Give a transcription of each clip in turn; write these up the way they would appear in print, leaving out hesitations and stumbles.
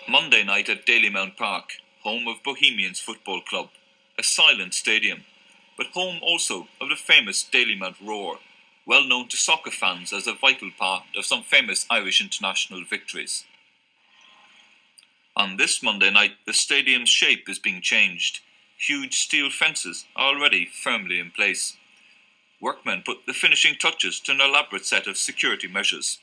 Monday night at Dalymount Park, home of Bohemians Football Club, a silent stadium, but home also of the famous Dalymount Roar, well known to soccer fans as a vital part of some famous Irish international victories. On this Monday night, the stadium's shape is being changed. Huge steel fences are already firmly in place. Workmen put the finishing touches to an elaborate set of security measures.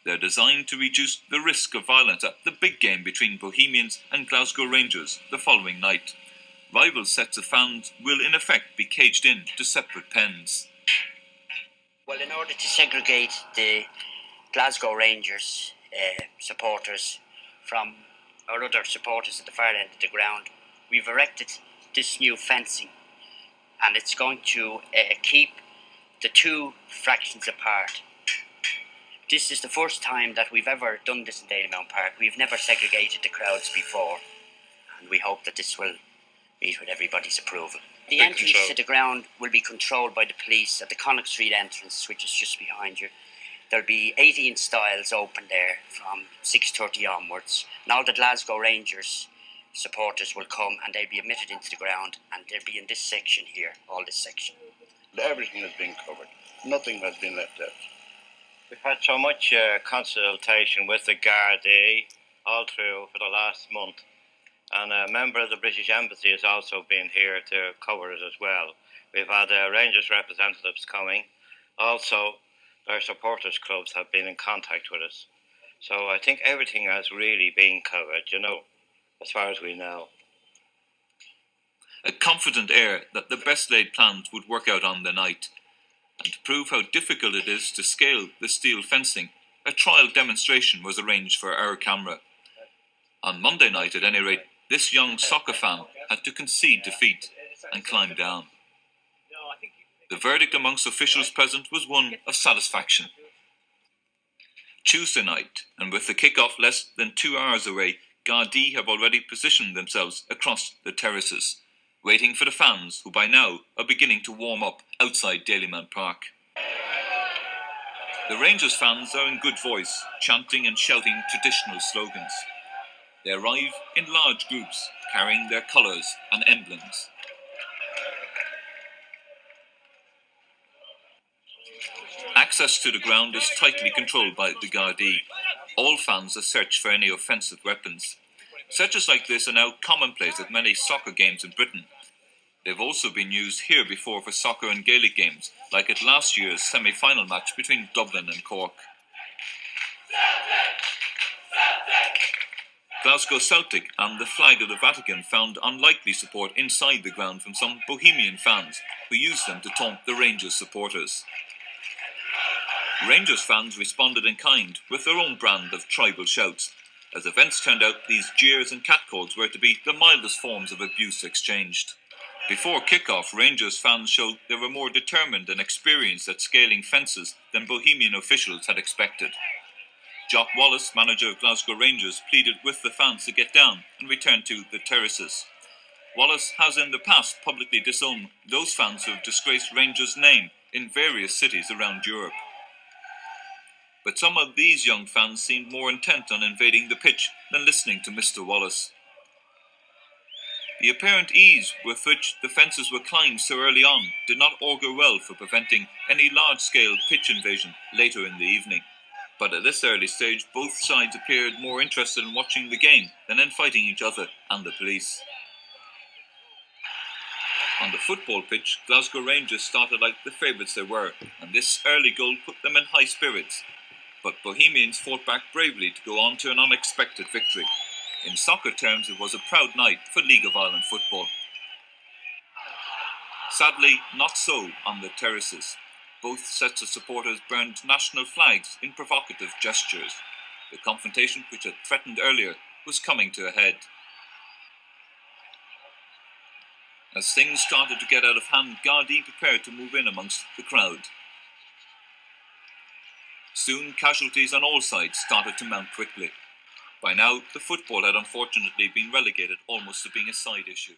They're designed to reduce the risk of violence at the big game between Bohemians and Glasgow Rangers the following night. Rival sets of fans will in effect be caged in to separate pens. Well, in order to segregate the Glasgow Rangers supporters from our other supporters at the far end of the ground, we've erected this new fencing, and it's going to keep the two fractions apart. This is the first time that we've ever done this in Dalymount Park. We've never segregated the crowds before, and we hope that this will meet with everybody's approval. The entrance to the ground will be controlled by the police at the Connacht Street entrance, which is just behind you. There'll be 18 styles open there from 6:30 onwards, and all the Glasgow Rangers supporters will come and they'll be admitted into the ground, and they'll be in this section here, all this section. Everything has been covered. Nothing has been left out. We've had so much consultation with the Gardaí all through for the last month, and a member of the British Embassy has also been here to cover it as well. We've had Rangers representatives coming. Also, our supporters clubs have been in contact with us. So I think everything has really been covered, as far as we know. A confident air that the best laid plans would work out on the night. And to prove how difficult it is to scale the steel fencing, a trial demonstration was arranged for our camera. On Monday night, at any rate, this young soccer fan had to concede defeat and climb down. The verdict amongst officials present was one of satisfaction. Tuesday night, and with the kick-off less than 2 hours away, Gardaí have already positioned themselves across the terraces, waiting for the fans who by now are beginning to warm up outside Dalymount Park. The Rangers fans are in good voice, chanting and shouting traditional slogans. They arrive in large groups, carrying their colours and emblems. Access to the ground is tightly controlled by the Gardaí. All fans are searched for any offensive weapons. Searches like this are now commonplace at many soccer games in Britain. They've also been used here before for soccer and Gaelic games, like at last year's semi-final match between Dublin and Cork. Glasgow Celtic and the flag of the Vatican found unlikely support inside the ground from some Bohemian fans who used them to taunt the Rangers supporters. Rangers fans responded in kind with their own brand of tribal shouts. As events turned out, these jeers and catcalls were to be the mildest forms of abuse exchanged. Before kick-off, Rangers fans showed they were more determined and experienced at scaling fences than Bohemian officials had expected. Jock Wallace, manager of Glasgow Rangers, pleaded with the fans to get down and return to the terraces. Wallace has in the past publicly disowned those fans who have disgraced Rangers' name in various cities around Europe. But some of these young fans seemed more intent on invading the pitch than listening to Mr. Wallace. The apparent ease with which the fences were climbed so early on did not augur well for preventing any large-scale pitch invasion later in the evening. But at this early stage, both sides appeared more interested in watching the game than in fighting each other and the police. On the football pitch, Glasgow Rangers started like the favourites they were, and this early goal put them in high spirits. But Bohemians fought back bravely to go on to an unexpected victory. In soccer terms, it was a proud night for League of Ireland football. Sadly, not so on the terraces. Both sets of supporters burned national flags in provocative gestures. The confrontation, which had threatened earlier, was coming to a head. As things started to get out of hand, Gardaí prepared to move in amongst the crowd. Soon, casualties on all sides started to mount quickly. By now, the football had unfortunately been relegated almost to being a side issue.